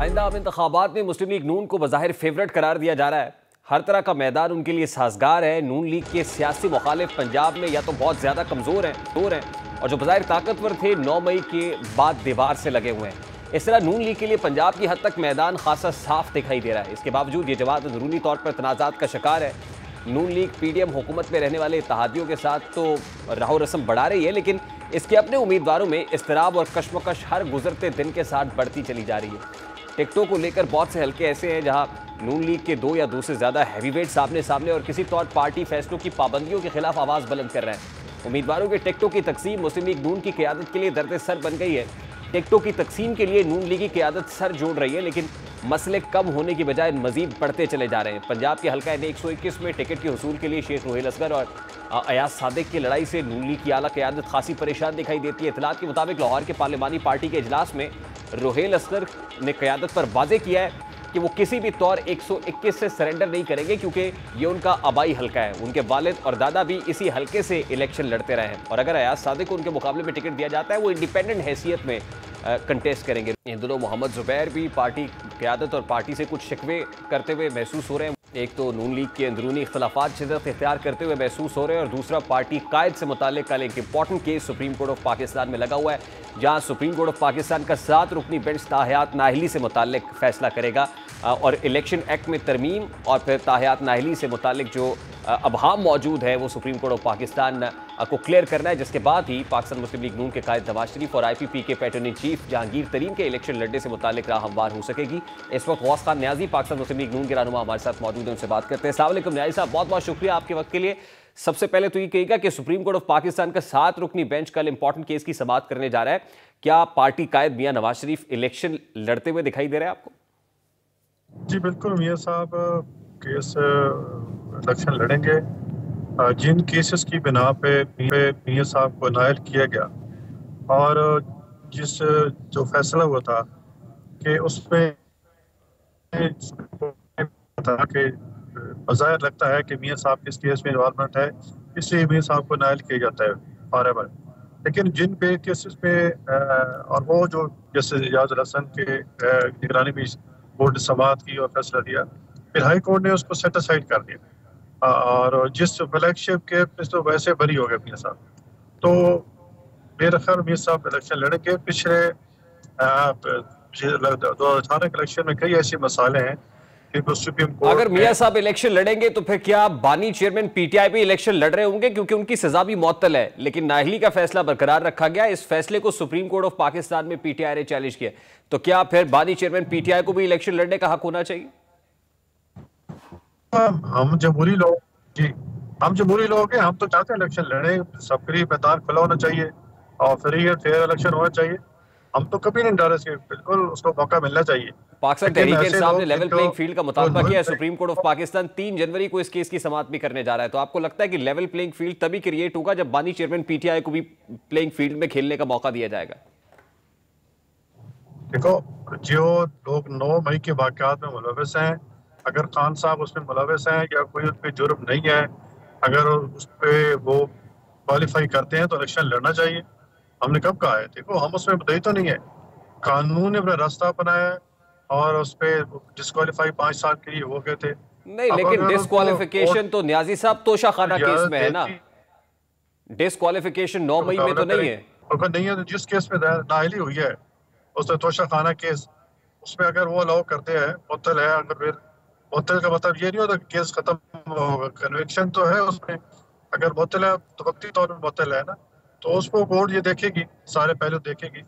آئندہ عام انتخابات میں مسلم لیگ نون کو بظاہر فیورٹ قرار دیا جا رہا ہے۔ ہر طرح کا میدان ان کے لیے سازگار ہے۔ نون لیگ کے سیاسی مخالف پنجاب میں یا تو بہت زیادہ کمزور ہیں اور جو بظاہر طاقتور تھے 9 مئی کے بعد دیوار سے لگے ہوئے ہیں۔ اس طرح نون لیگ کے لیے پنجاب کی حد تک میدان خاصا صاف دکھائی دے رہا ہے۔ اس کے باوجود یہ جماعت اندرونی طور پر تنازعات کا شکار ہے۔ نون لیگ پی ڈی ایم حکومت میں رہنے والے اتحادیوں کے ساتھ تو راہ و رسم بڑھا رہی ہے، لیکن اس کے اپنے امیدواروں میں اضطراب اور کشمکش ہر گزرتے دن کے ساتھ بڑھتی چلی جا رہی ہے۔ ٹکٹوں کو لے کر بہت سے حلقے ایسے ہیں جہاں نون لیگ کے 2 یا 2 سے زیادہ ہیوی ویٹ سامنے اور کسی طور پارٹی فیصلوں کی پابندیوں کے خلاف آواز بلند کر رہے ہیں۔ امیدواروں کے ٹکٹوں کی تقسیم مسلم لیگ نون کی قیادت کے لیے درد سر بن گئی ہے۔ ٹکٹوں کی تقسیم کے لیے نون لیگ کی قیادت سر جوڑ رہی ہے، لیکن مسئلے کم ہونے کی بجائے مزید بڑھتے چلے جا رہے ہیں۔ پنجاب کے حلقہ 121 میں ٹکٹ کے حصول کے لیے شیخ روہیل اصغر اور ایاز صادق کی لڑائی سے نون لیگ کی اعلیٰ قیادت خاصی پریشان دکھائی دیتی ہے۔ اطلاعات کے مطابق لاہور کے پارلیمانی پارٹی کے اجلاس میں روہیل اصغر نے قیادت پر واضح کیا ہے کہ وہ کسی بھی طور 121 سے سرنڈر نہیں کریں گے، کیونکہ یہ ان کا آبائی حلقہ ہے۔ ان کے والد اور دادا بھی اسی حلقے سے الیکشن لڑتے رہے ہیں، اور اگر ایاز صادق کو ان کے مقابلے میں ٹکٹ دیا جاتا ہے وہ انڈیپینڈنٹ حیثیت میں کنٹیسٹ کریں گے۔ ان دنوں محمد زبیر بھی پارٹی قیادت اور پارٹی سے کچھ شکوے کرتے ہوئے محسوس ہو رہے ہیں۔ ایک تو نون لیگ کے اندرونی اختلافات شدت اختیار کرتے ہوئے محسوس ہو رہے ہیں، اور دوسرا پارٹی قائد سے متعلق کل ایک important case supreme court of Pakistan میں لگا ہوا ہے، جہاں سپریم کورٹ آف پاکستان کا 7 رکنی بینچ تاحیات نااہلی سے متعلق فیصلہ کرے گا، اور الیکشن ایکٹ میں ترمیم اور پھر تاحیات نااہلی سے متعلق جو ابہام موجود ہے وہ سپریم کورٹ آف پاکستان کو کلیئر کرنا ہے، جس کے بعد ہی پاکستان مسلم لیگ نون کے قائد نواز شریف اور IPP کے پیٹرن ان چیف جہانگیر ترین کے الیکشن لڑنے سے متعلق راہ ہموار ہو سکے گی۔ اس وقت غوث خان نیازی پاکستان مسلم لیگ نون کے رہنما ہمارے ساتھ موجود ہیں، ان سے بات کرتے ہیں۔ السلام علیکم نیازی صاحب، بہت بہت شکریہ آپ کے وقت کے لیے۔ سب سے پہلے تو یہ کہیے گا کہ سپریم کورٹ آف پاکستان کا 7 رکنی بینچ کل امپورٹنٹ کیس کی سماعت کرنے جا رہا ہے، کیا پارٹی قائد میاں نواز شریف الیکشن لڑتے ہوئے دکھائی دے رہے ہیں آپ کو؟ جی بالکل، میاں صاحب کیس الیکشن لڑیں گے۔ جن کیسز کی بنا پہ میاں صاحب کو نائل کیا گیا اور جس جو فیصلہ ہوا تھا کہ اس میں کہ بظاہر لگتا ہے کہ میاں صاحب اس کیس میں انوالومنٹ ہے، اس لیے میاں صاحب کو نائل کیا جاتا ہے فار ایور۔ لیکن جن پہ کیسز پہ اور وہ جو جیسے ریاض الحسن کے نگرانی میں بورڈ نے سماعت کی اور فیصلہ دیا، پھر ہائی کورٹ نے اس کو سیٹ اسائڈ کر دیا، اور جس فلیگ شپ کے تو ویسے بری ہو گئے میاں صاحب۔ تو میرا خیال میاں صاحب الیکشن لڑیں گے۔ پچھلے 2018 کے الیکشن میں کئی ایسے مسائل ہیں کہ سپریم کورٹ اگر میاں صاحب الیکشن لڑیں گے تو پھر کیا بانی چیئرمین پی ٹی آئی بھی الیکشن لڑ رہے ہوں گے؟ کیونکہ ان کی سزا بھی معطل ہے، لیکن نااہلی کا فیصلہ برقرار رکھا گیا۔ اس فیصلے کو سپریم کورٹ آف پاکستان میں پی ٹی آئی نے چیلنج کیا، تو کیا پھر بانی چیئرمین پی ٹی آئی کو بھی الیکشن لڑنے کا حق ہونا چاہیے؟ ہم جمہوری لوگ ہیں، ہم تو چاہتے ہیں الیکشن لڑیں، سب کے لیے میدان کھلا ہونا چاہیے اور فری اینڈ فیئر الیکشن ہونا چاہیے۔ ہم تو کبھی نہیں ڈرے سے، بالکل اس کو موقع ملنا چاہیے۔ پاکستان تحریک انصاف نے لیول پلینگ فیلڈ کا مطالبہ کیا ہے۔ سپریم کورٹ آف پاکستان 3 جنوری کو اس کیس کی سماعت بھی کرنے جا رہا ہے، تو آپ کو لگتا ہے کہ لیول پلینگ فیلڈ تبھی کریٹ ہوگا جب بانی چیئرمین پی ٹی آئی کو بھی پلینگ فیلڈ میں کھیلنے کا موقع دیا جائے گا؟ دیکھو، جو لوگ 9 مئی کے واقعات میں ملوث ہیں، اگر خان صاحب اس میں ملوث ہیں یا کوئی اس پہ جرم نہیں ہے، اگر اس پہ وہ کوالیفائی کرتے ہیں تو الیکشن لڑنا چاہیے۔ ہم نے کب کہا ہے؟ دیکھو، ہم اس میں مدعی تو نہیں ہے، قانون نے اپنا راستہ بنایا ہے اور اس پہ ڈسکوالیفائی 5 سال کے لیے ہو گئے تھے۔ نہیں، لیکن ڈسکوالیفیکیشن تو نیازی صاحب توشہ خانہ کیس میں ہے نا، ڈسکوالیفیکیشن 9 مئی میں تو نہیں ہے۔ اگر نہیں ہے تو جس کیس میں نااہلی ہوئی ہے اس میں توشہ خانہ کیس، اس میں اگر وہ الاؤ کرتے ہیں، معطل ہے، اگر پھر معطل کا مطلب یہ نہیں ہوتا کہ کیس ختم ہوگا، کنوکشن تو ہے اس میں، اگر معطل ہے تو وقتی طور پر معطل ہے نا، تو اس کو کورٹ یہ دیکھے گی، سارے پہلو دیکھے گی۔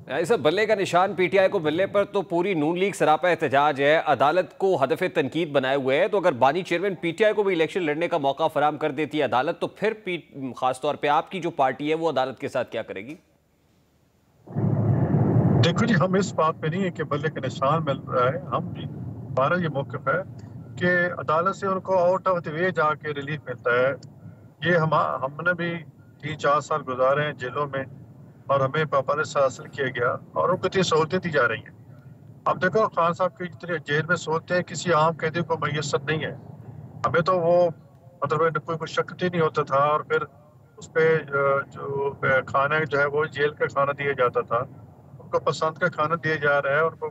ایسا بلے کا نشان پی ٹی آئی کو ملنے پر تو پوری نون لیگ سراپا احتجاج ہے، عدالت کو ہدف تنقید بنائے ہوئے ہے، تو اگر بانی چیئرمین پی ٹی آئی کو بھی الیکشن لڑنے کا موقع فراہم کر دیتی ہے عدالت، تو پھر خاص طور پہ آپ کی جو پارٹی ہے وہ عدالت کے ساتھ کیا کرے گی؟ دیکھو جی، ہم اس بات پہ نہیں ہے کہ بلے کا نشان مل رہا ہے، ہمارا یہ موقف ہے کہ عدالت سے ان کو آؤٹ آف دی وے جا کے ریلیف ملتا ہے۔ یہ ہم نے بھی 3-4 سال گزارے ہیں جیلوں میں اور ہمیں پابند سے حاصل کیا گیا اور ان کو اتنی سہولتیں دی جا رہی ہیں۔ اب دیکھو، خان صاحب کی جتنی جیل میں سہولتیں کسی عام قیدی کو میسر نہیں ہے۔ ہمیں تو وہ مطلب کوئی شک نہیں ہوتا تھا، اور پھر اس پہ جو کھانا جو ہے وہ جیل کا کھانا دیا جاتا تھا، ان کو پسند کا کھانا دیا جا رہا ہے، ان کو